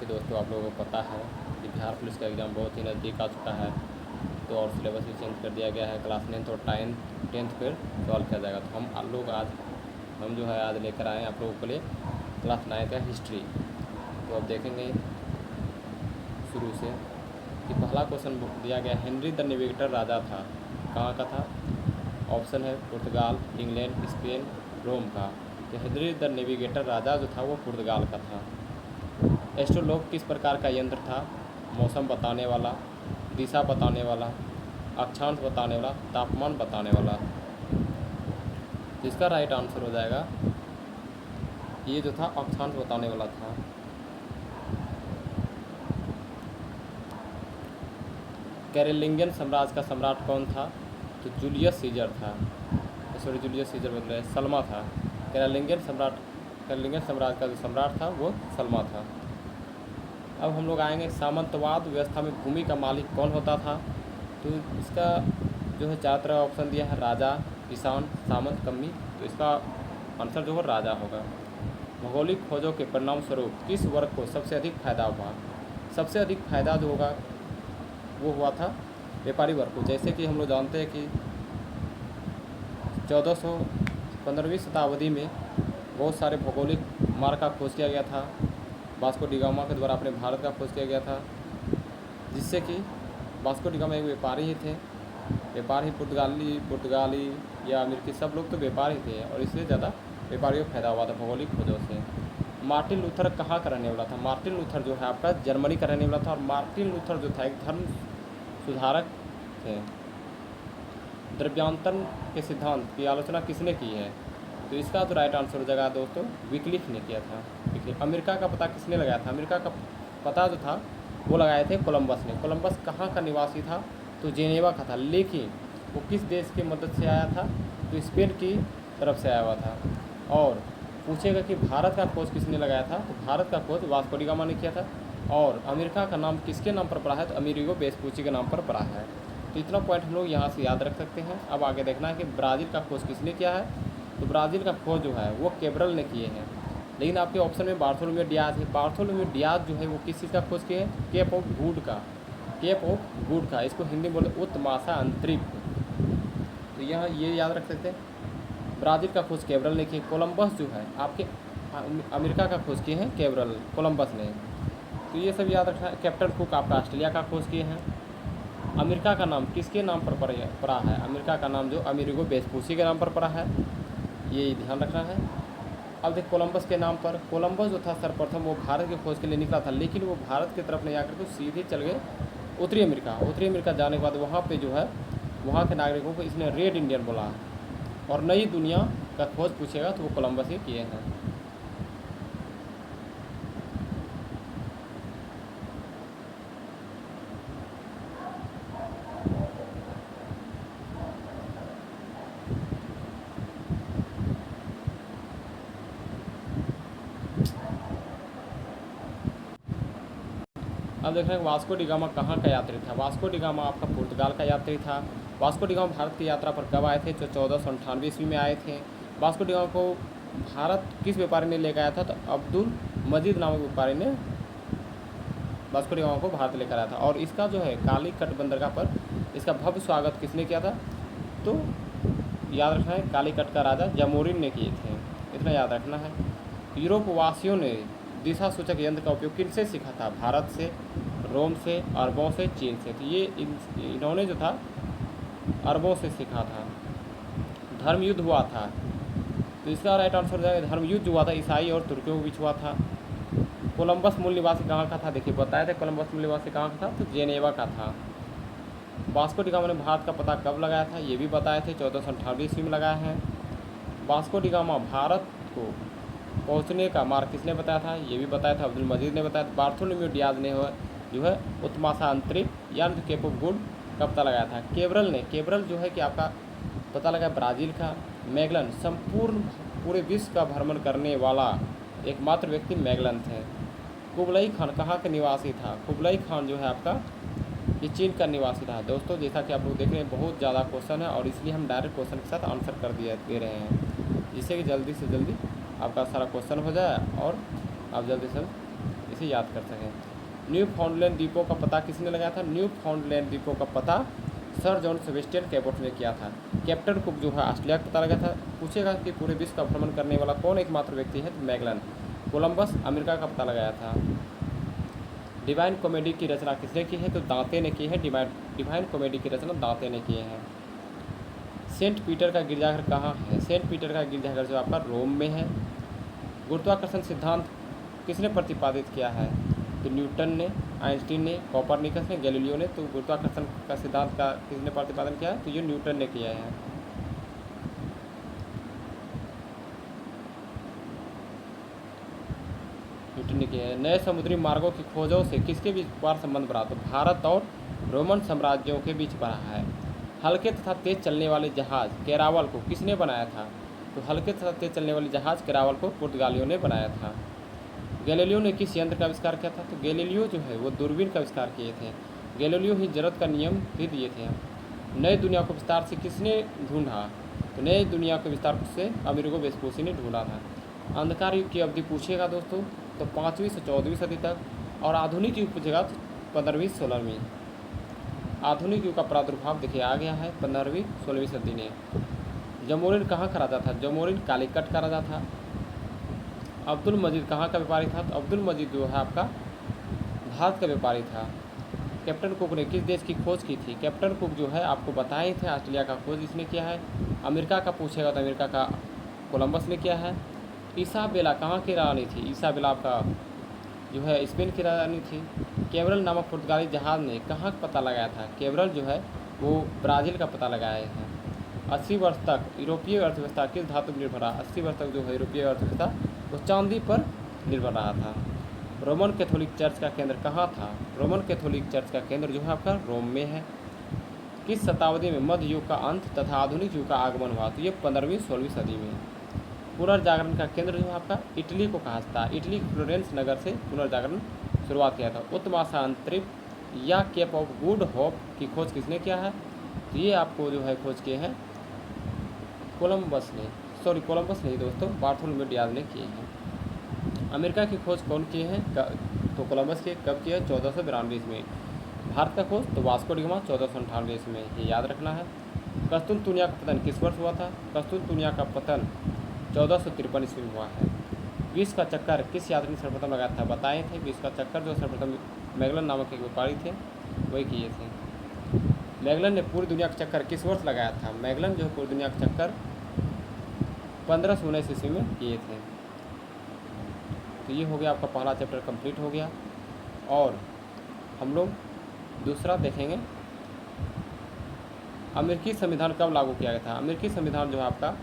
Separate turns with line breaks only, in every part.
कि दोस्तों आप लोगों को पता है कि बिहार पुलिस का एग्ज़ाम बहुत ही नज़दीक आ चुका है, तो और सिलेबस भी चेंज कर दिया गया है। क्लास 9th और 10th फिर सॉल्व किया जाएगा। तो हम जो है आज लेकर आए हैं आप लोगों के लिए क्लास 9 का हिस्ट्री। तो अब देखेंगे शुरू से कि पहला क्वेश्चन दिया गया, हेनरी द नेविगेटर राजा था, कहाँ का था? ऑप्शन है पुर्तगाल, इंग्लैंड, स्पेन, रोम का। तो हेनरी द नेविगेटर राजा जो था वो पुर्तगाल का था। एस्ट्रोलोब किस प्रकार का यंत्र था? मौसम बताने वाला, दिशा बताने वाला, अक्षांश बताने वाला, तापमान बताने वाला। तो इसका राइट आंसर हो जाएगा ये जो था अक्षांश बताने वाला था। कैरोलिंगियन साम्राज्य का सम्राट कौन था? तो जूलियस सीजर था। जूलियस सीजर बोल रहे हैं, सल्मा था। कैरोलिंगियन साम्राज्य का जो सम्राट था वो सल्मा था। अब हम लोग आएंगे सामंतवाद व्यवस्था में भूमि का मालिक कौन होता था? तो इसका जो है चार तरह ऑप्शन दिया है, राजा, किसान, सामंत, कम्मी। तो इसका आंसर जो है राजा होगा। भौगोलिक खोजों के परिणाम स्वरूप किस वर्ग को सबसे अधिक फायदा हुआ? सबसे अधिक फायदा जो होगा वो हुआ था व्यापारी वर्ग को। जैसे कि हम लोग जानते हैं कि 15वीं शताब्दी में बहुत सारे भौगोलिक मार्ग का खोज किया गया था। वास्को डी गामा के द्वारा अपने भारत का खोज किया गया था, जिससे कि वास्को डी गामा एक व्यापारी ही थे। व्यापारी पुर्तगाली या अमेरिकी सब लोग तो व्यापारी थे, और इससे ज़्यादा व्यापारियों को फायदा हुआ था भौगोलिक खोजों से। मार्टिन लूथर कहाँ का रहने वाला था? मार्टिन लूथर जो है आपका जर्मनी का रहने वाला था। और मार्टिन लूथर जो था एक धर्म सुधारक थे। द्रव्यांतरण के सिद्धांत की आलोचना किसने की है? तो इसका तो राइट आंसर हो जाएगा दोस्तों विक्लिफ ने किया था। विक्लिफ। अमेरिका का पता किसने लगाया था? अमेरिका का पता जो था वो लगाए थे कोलंबस ने। कोलंबस कहाँ का निवासी था? तो जेनेवा का था। लेकिन वो किस देश की मदद से आया था? तो स्पेन की तरफ से आया हुआ था। और पूछेगा कि भारत का खोज किसने लगाया था? तो भारत का खोज वास्को डी गामा ने किया था। और अमेरिका का नाम किसके नाम पर पड़ा है? तो अमेरिगो वेस्पुची के नाम पर पड़ा है। तो इतना पॉइंट हम लोग यहाँ से याद रख सकते हैं। अब आगे देखना है कि ब्राज़ील का खोज किसने किया है? तो ब्राज़ील का खोज जो है वो कैब्रल ने किए हैं। लेकिन आपके ऑप्शन में बार्थोलोम्यू डियाज है। बार्थोलोम्यू डियाज जो है वो किस चीज़ का खोज किए हैं? केप ऑफ गुड का। केप ऑफ गुड का, इसको हिंदी में बोले उत्तमाशा अंतरिक्ष। तो यहाँ ये याद रख सकते हैं ब्राज़ील का खोज कैब्रल ने किया। कोलंबस जो है आपके अमेरिका का खोज किए हैं कैब्रल, कोलंबस ने। तो ये सब याद रखना है। कैप्टन कुक आपका ऑस्ट्रेलिया का खोज किए हैं। अमेरिका का नाम किसके नाम पर पड़ा है? अमेरिका का नाम जो अमेरिगो वेस्पुची के नाम पर पड़ा है, ये ध्यान रखना है। अब देख कोलंबस के नाम पर, कोलंबस जो था सर्वप्रथम वो भारत की खोज के लिए निकला था, लेकिन वो भारत की तरफ नहीं आकर के सीधे चल गए उत्तरी अमेरिका। उत्तरी अमेरिका जाने के बाद वहाँ पे जो है वहाँ के नागरिकों को इसने रेड इंडियन बोला। और नई दुनिया का खोज पूछेगा तो वो कोलंबस ही किए हैं। अब देख रहे हैं वास्को डी गामा कहाँ का यात्री था? वास्को डी गामा आपका पुर्तगाल का यात्री था। वास्को डी गामा भारत की यात्रा पर कब आए थे? तो 1498 ईस्वी में आए थे। वास्को डी गामा को भारत किस व्यापारी ने लेकर आया था? तो अब्दुल मजीद नामक व्यापारी ने वास्को डी गामा को भारत लेकर आया था। और इसका जो है कालीकट बंदरगाह पर इसका भव्य स्वागत किसने किया था? तो याद रखना है कालीकट का राजा जमोरिन ने किए थे, इतना याद रखना है। यूरोप वासियों ने दिशा सूचक यंत्र का उपयोग किनसे सीखा था? भारत से, रोम से, अरबों से, चीन से। तो ये इन्होंने जो था अरबों से सीखा था। धर्म युद्ध हुआ था, तो इसका राइट आंसर हो जाएगा धर्म युद्ध हुआ था ईसाई और तुर्कियों के बीच हुआ था। कोलंबस मूल निवासी कहाँ का था? देखिए बताया था कोलंबस मूल निवासी कहाँ का था? तो जेनेवा का था। वास्को डी गामा ने भारत का पता कब लगाया था? ये भी बताए थे 1498 ईस्वी में लगाया है। वास्को डी गामा भारत को पहुंचने का मार्ग किसने बताया था? ये भी बताया था अब्दुल मजीद ने बताया था। बार्थोलोम्यू डियाज ने जो है उत्तमाशा अंतरिक्ष यानी केप ऑफ गुड का पता लगाया था। केब्रल ने, केब्रल जो है कि आपका पता लगा ब्राज़ील का। मैगलन संपूर्ण पूरे विश्व का भ्रमण करने वाला एकमात्र व्यक्ति मैगलन थे। कुबलई खान कहाँ का निवासी था? कुबलई खान जो है आपका ये चीन का निवासी था। दोस्तों जैसा कि आप लोग देख रहे हैं बहुत ज़्यादा क्वेश्चन है, और इसलिए हम डायरेक्ट क्वेश्चन के साथ आंसर दे रहे हैं, जिससे कि जल्दी से जल्दी आपका सारा क्वेश्चन हो जाए और आप जल्दी से इसे से याद कर सकें। न्यू फाउंडलैंड द्वीपों का पता किसने लगाया था? न्यू फाउंडलैंड द्वीपों का पता सर जॉन सेबेस्टियन कैबोट ने किया था। कैप्टन कुक जो है ऑस्ट्रेलिया का पता लगाया था। पूछेगा कि पूरे विश्व का भ्रमण करने वाला कौन एकमात्र व्यक्ति है? तो मैगलन। कोलंबस अमेरिका का पता लगाया था। डिवाइन कॉमेडी की रचना किसने की है? तो दांते ने की है। डिवाइन कॉमेडी की रचना दांते ने की है। सेंट पीटर का गिरजाघर कहाँ है? सेंट पीटर का गिरजाघर जो आपका रोम में है। गुरुत्वाकर्षण सिद्धांत किसने प्रतिपादित किया है? तो न्यूटन ने, आइंस्टीन ने, कोपरनिकस ने, गैलीलियो ने। तो गुरुत्वाकर्षण का सिद्धांत का किसने प्रतिपादन किया है? तो ये न्यूटन ने किया है। न्यूटन ने किया है। नए समुद्री मार्गों की खोजों से किसके बीच व्यापार संबंध बढ़ा? तो भारत और रोमन साम्राज्यों के बीच बढ़ा है। हल्के तथा तेज चलने वाले जहाज कैरावल को किसने बनाया था? तो हल्के तथा तेज चलने वाले जहाज कैरावल को पुर्तगालियों ने बनाया था। गैलीलियो ने किस यंत्र का आविष्कार किया था? तो गैलीलियो जो है वो दूरबीन का आविष्कार किए थे। गैलीलियो ही जरूरत का नियम भी दिए थे। नई दुनिया को विस्तार से किसने ढूंढा? तो नई दुनिया के विस्तार से अमेरिगो वेस्पुसी ने ढूंढा था। अंधकार युग की अवधि पूछेगा दोस्तों तो 5वीं से 14वीं सदी तक, और आधुनिक युग पूछेगा तो 15वीं 16वीं। आधुनिक युग का प्रादुर्भाव देखिए आ गया है 15वीं 16वीं सदी ने। जमोरिन कहाँ का राजा था? जमोरिन कालीकट का राजा था। अब्दुल मजीद कहाँ का व्यापारी था? तो अब्दुल मजीद जो है आपका भारत का व्यापारी था। कैप्टन कुक ने किस देश की खोज की थी? कैप्टन कुक जो है आपको बताए थे ऑस्ट्रेलिया का खोज इसने किया है। अमेरिका का पूछेगा तो अमेरिका का कोलंबस ने किया है। इसाबेला कहाँ की रानी थी? इसाबेला आपका जो है स्पेन की रानी थी। कैब्रल नामक पुर्तगाली जहाज ने कहाँ का पता लगाया था? कैब्रल जो है वो ब्राज़ील का पता लगाए हैं। 80 वर्ष तक यूरोपीय अर्थव्यवस्था किस धातु पर निर्भर रहा? 80 वर्ष तक जो है यूरोपीय अर्थव्यवस्था वो चांदी पर निर्भर रहा था। रोमन कैथोलिक चर्च का केंद्र कहाँ था? रोमन कैथोलिक चर्च का केंद्र जो है आपका रोम में है। किस शताब्दी में मध्य युग का अंत तथा आधुनिक युग का आगमन हुआ? तो ये 15वीं 16वीं सदी में। पुनर्जागरण का केंद्र जो है आपका इटली को कहा था। इटली फ्लोरेंस नगर से पुनर्जागरण शुरुआत किया था। उत्तर महासागरीय या केप ऑफ गुड होप की खोज किसने किया है? तो ये आपको जो है खोज किए हैं कोलंबस ने। कोलंबस नहीं दोस्तों, बार्थोलोमेव डियाज ने किए हैं। अमेरिका की खोज कौन किए हैं? तो कोलंबस के कब किया है? 1492 में। भारत का खोज तो वास्को डी गामा 1498 में, ये याद रखना है। कस्तुनतुनिया का पतन किस वर्ष हुआ था? कस्तुनतुनिया का पतन 1453 ईस्वी में हुआ है। विश्व का चक्कर किस यात्री ने सर्वप्रथम लगाया था? बताए थे। विश्व का चक्कर जो सर्वप्रथम मैगलन नामक एक व्यापारी थे वही किए थे। मैगलन ने पूरी दुनिया का चक्कर किस वर्ष लगाया था? मैगलन जो है पूरी दुनिया का चक्कर 1519 ईस्वी में किए थे। तो ये हो गया आपका पहला चैप्टर कंप्लीट हो गया। और हम लोग दूसरा देखेंगे अमेरिकी संविधान कब लागू किया गया था? अमेरिकी संविधान जो है आपका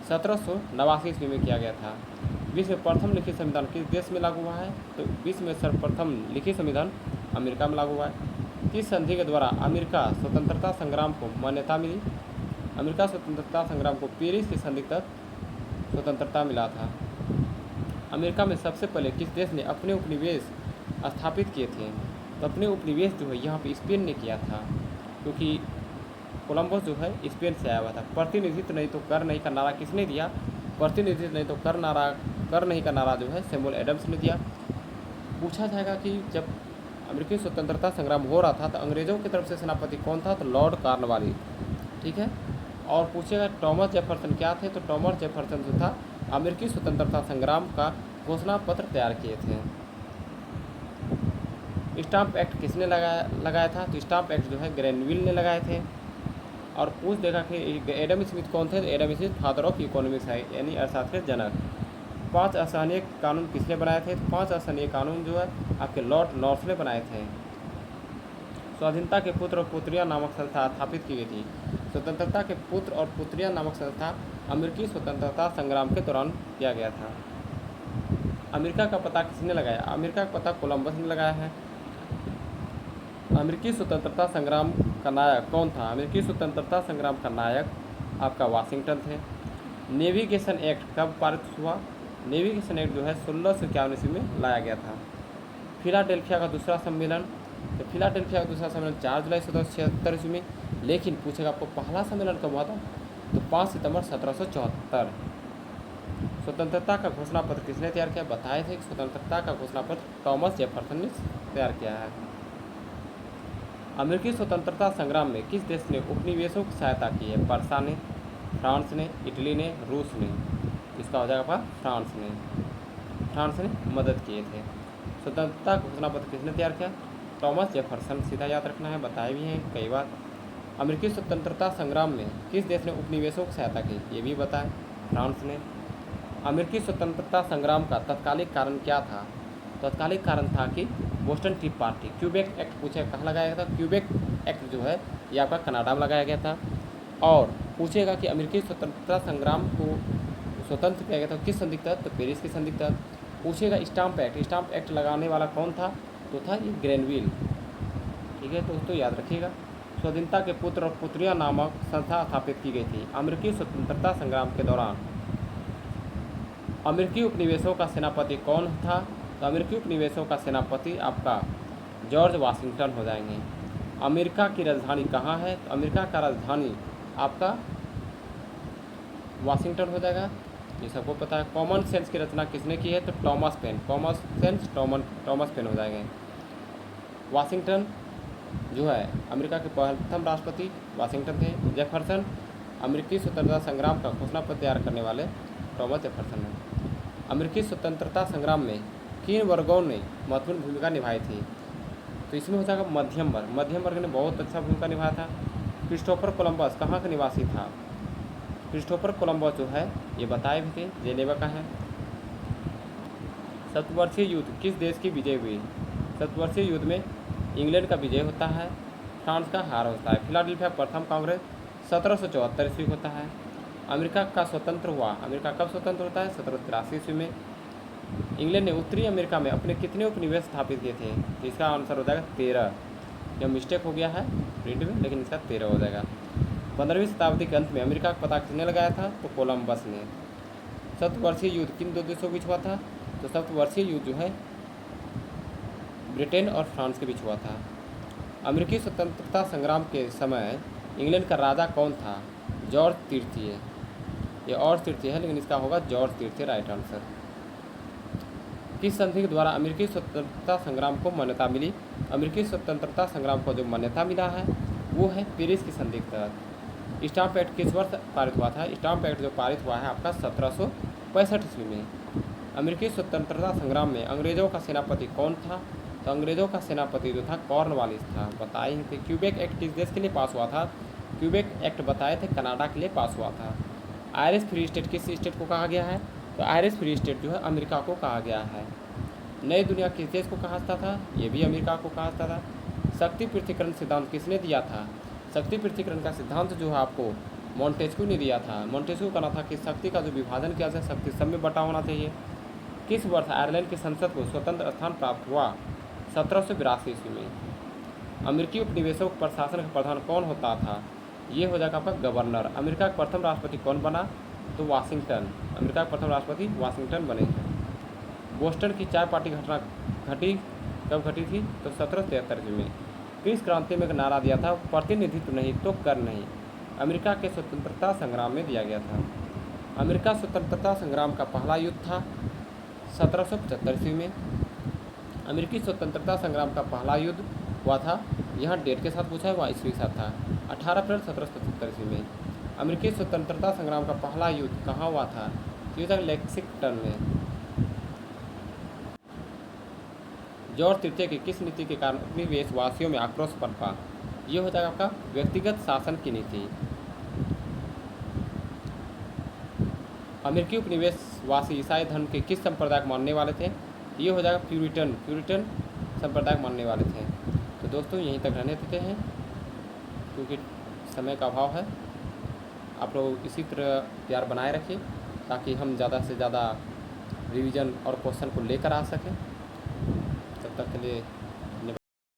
1789 ईस्वी में किया गया था। विश्व में प्रथम लिखित संविधान किस देश में लागू हुआ है? तो विश्व में सर्वप्रथम लिखित संविधान अमेरिका में लागू हुआ है। किस संधि के द्वारा अमेरिका स्वतंत्रता संग्राम को मान्यता मिली? अमेरिका स्वतंत्रता संग्राम को पेरिस की संधि तक स्वतंत्रता मिला था। अमेरिका में सबसे पहले किस देश ने अपने उपनिवेश स्थापित किए थे? तो अपने उपनिवेश जो है यहाँ पे स्पेन ने किया था, क्योंकि कोलंबस जो है स्पेन से आया हुआ था। प्रतिनिधित्व नहीं तो कर नहीं का नारा किसने दिया? प्रतिनिधित्व नहीं तो कर नहीं का नारा जो है सैमुअल एडम्स ने दिया। पूछा जाएगा कि जब अमेरिकी स्वतंत्रता संग्राम हो रहा था तो अंग्रेज़ों की तरफ से सेनापति कौन था? तो लॉर्ड कॉर्नवालिस। ठीक है। और पूछेगा टॉमस जेफरसन क्या थे? तो टॉमस जेफरसन जो था अमेरिकी स्वतंत्रता संग्राम का घोषणा पत्र तैयार किए थे। स्टाम्प एक्ट किसने लगाया था? तो स्टाम्प एक्ट जो है ग्रेनविल ने लगाए थे। और पूछ देगा कि एडम स्मिथ कौन थे? तो Adam Smith father of economics है, यानी अर्थशास्त्र के जनक। 5 असहनीय कानून किसने बनाए थे? तो 5 असहनीय कानून जो है आपके लॉर्ड नॉर्थ ने बनाए थे। स्वाधीनता के पुत्र और पुत्रियां नामक संस्था स्थापित की गई थी। स्वतंत्रता के पुत्र और पुत्रियां नामक संस्था अमेरिकी स्वतंत्रता संग्राम के दौरान किया गया था। अमेरिका का पता किसने लगाया? अमेरिका का पता कोलंबस ने लगाया है। अमेरिकी स्वतंत्रता संग्राम का नायक कौन था? अमेरिकी स्वतंत्रता संग्राम का नायक आपका वाशिंगटन थे। नेविगेशन एक्ट कब पारित हुआ? नेविगेशन एक्ट जो है 1651 ईस्वी में लाया गया था। फिलाडेल्फिया का दूसरा सम्मेलन, तो फिलाडेल्फिया का दूसरा सम्मेलन 4 जुलाई 1776 ईस्वी में। लेकिन पूछेगा आपको पहला सम्मेलन कब हुआ था? तो 5 सितंबर 1774। स्वतंत्रता का घोषणा पत्र किसने तैयार किया? बताए थे कि स्वतंत्रता का घोषणा पत्र थॉमस जेफरसन ने तैयार किया है। अमेरिकी स्वतंत्रता संग्राम में किस देश ने उपनिवेशों की सहायता की है? वर्षा ने, फ्रांस ने, इटली ने, रूस ने। इसका हो जाएगा फ्रांस ने। फ्रांस ने मदद किए थे। स्वतंत्रता घोषणा पत्र किसने तैयार किया? Thomas Jefferson. सीधा याद रखना है, बताए भी हैं कई बार। अमेरिकी स्वतंत्रता संग्राम में किस देश ने उपनिवेशों की सहायता की? ये भी बताएं, फ्रांस ने। अमेरिकी स्वतंत्रता संग्राम का तत्कालिक कारण क्या था? तत्कालिक कारण था कि Boston T party. Quebec act पूछे कहाँ लगाया गया था? क्यूबेक एक्ट जो है ये आपका कनाडा में लगाया गया था। और पूछेगा कि अमेरिकी स्वतंत्रता संग्राम को स्वतंत्र किया गया था किस संधि के तहत? तो पेरिस की संधि के तहत। पूछेगा स्टाम्प एक्ट। स्टाम्प एक्ट लगाने वाला कौन था? तो था ये ग्रेनविल। ठीक है दोस्तों, याद रखिएगा। स्वाधीनता के पुत्र और पुत्रियां नामक संस्था स्थापित की गई थी। अमेरिकी स्वतंत्रता संग्राम के दौरान अमेरिकी उपनिवेशों का सेनापति कौन था? तो अमेरिकी उपनिवेशों का सेनापति आपका जॉर्ज वाशिंगटन हो जाएंगे। अमेरिका की राजधानी कहाँ है? तो अमेरिका का राजधानी आपका वाशिंगटन हो जाएगा, ये सबको पता है। कॉमन सेंस की रचना किसने की है? तो Thomas Paine. Common sense Thomas Paine हो जाएंगे। वाशिंगटन जो है अमेरिका के प्रथम राष्ट्रपति वाशिंगटन थे। जेफरसन अमेरिकी स्वतंत्रता संग्राम का घोषणा पत्र तैयार करने वाले थॉमस जेफरसन हैं। अमेरिकी स्वतंत्रता संग्राम में किन वर्गों ने महत्वपूर्ण भूमिका निभाई थी? तो इसमें हो जाएगा मध्यम वर्ग। मध्यम वर्ग ने बहुत अच्छा भूमिका निभाया था। क्रिस्टोफर कोलंबस कहाँ का निवासी था? क्रिस्टोफर कोलंबस जो है ये बताए भी थे, जेनेवा का है। सप्तवर्षीय युद्ध किस देश की विजय हुई? सप्तवर्षीय युद्ध में इंग्लैंड का विजय होता है, फ्रांस का हार होता है। फिलाडेल्फिया प्रथम कांग्रेस 1774 ईस्वी होता है। अमेरिका का स्वतंत्र हुआ। अमेरिका कब स्वतंत्र होता है? 1783 ईस्वी में। इंग्लैंड ने उत्तरी अमेरिका में अपने कितने उपनिवेश स्थापित किए थे? तो इसका आंसर हो जाएगा 13। यह मिस्टेक हो गया है प्रिंट में, लेकिन इसका 13 हो जाएगा। 15वीं शताब्दी के अंत में अमेरिका का पता किसने लगाया था? तो कोलंबस ने। सप्तवर्षीय युद्ध किन दो देशों के बीच हुआ था? तो सप्तवर्षीय युद्ध जो है ब्रिटेन और फ्रांस के बीच हुआ था। अमेरिकी स्वतंत्रता संग्राम के समय इंग्लैंड का राजा कौन था? जॉर्ज तृतीय। ये और तृतीय है, लेकिन इसका होगा जॉर्ज तृतीय राइट आंसर। किस संधि के द्वारा अमेरिकी स्वतंत्रता संग्राम को मान्यता मिली? अमेरिकी स्वतंत्रता संग्राम को जो मान्यता मिला है वो है पेरिस की संधि के तहत। स्टाम्प एक्ट किस वर्ष पारित हुआ था? स्टाम्प एक्ट जो पारित हुआ है आपका 1765 ईस्वी में। अमेरिकी स्वतंत्रता संग्राम में अंग्रेजों का सेनापति कौन था? तो अंग्रेजों का सेनापति जो था कॉर्नवालिस था, बताए थे। क्यूबेक एक्ट किस देश के लिए पास हुआ था? क्यूबेक एक्ट बताए थे कनाडा के लिए पास हुआ था। आयरिश फ्री स्टेट किस स्टेट को कहा गया है? तो आयरिश फ्री स्टेट जो है अमेरिका को कहा गया है। नई दुनिया किस देश को कहा जाता था? ये भी अमेरिका को कहा जाता था। शक्ति पृथक्करण सिद्धांत किसने दिया था? शक्ति पृथक्करण का सिद्धांत जो है आपको मॉन्टेस्क्यू ने दिया था। मॉन्टेस्क्यू का कहना था कि शक्ति का जो विभाजन किया जाए शक्ति सब में बटा होना चाहिए। किस वर्ष आयरलैंड की संसद को स्वतंत्र स्थान प्राप्त हुआ? 1782 ईस्वी में। अमेरिकी उपनिवेशों के प्रशासन का प्रधान कौन होता था? ये हो जाएगा आपका गवर्नर। अमेरिका का प्रथम राष्ट्रपति कौन बना? तो वाशिंगटन। अमेरिका के प्रथम राष्ट्रपति वाशिंगटन बने हैं। बोस्टन की चाय पार्टी घटना घटी कब घटी थी? तो 1773 में। किस क्रांति में एक नारा दिया था? प्रतिनिधित्व नहीं तो कर नहीं। अमेरिका के स्वतंत्रता संग्राम में दिया गया था। अमेरिका स्वतंत्रता संग्राम का पहला युद्ध था 1775 ईस्वी में। अमेरिकी स्वतंत्रता संग्राम का पहला युद्ध हुआ था, यहाँ डेट के साथ पूछा है, वहाँ ईस्वी के साथ था, 18 अप्रैल 1777 ईस्वी में। अमेरिकी स्वतंत्रता संग्राम का पहला युद्ध कहाँ हुआ था? तो ये था लेक्सिंगटन में। जॉर्ज तृतीय की किस नीति के कारण उपनिवेशवासियों में आक्रोश पनपा? ये हो जाएगा आपका व्यक्तिगत शासन की नीति। अमेरिकी उपनिवेशवासी ईसाई धर्म के किस संप्रदाय को मानने वाले थे? ये हो जाएगा प्यूरिटन संप्रदाय को मानने वाले थे। तो दोस्तों यहीं तक रहने देते हैं क्योंकि समय का अभाव है। आप लोग इसी तरह प्यार बनाए रखिए ताकि हम ज़्यादा से ज़्यादा रिवीजन और क्वेश्चन को लेकर आ सकें। तब तक के लिए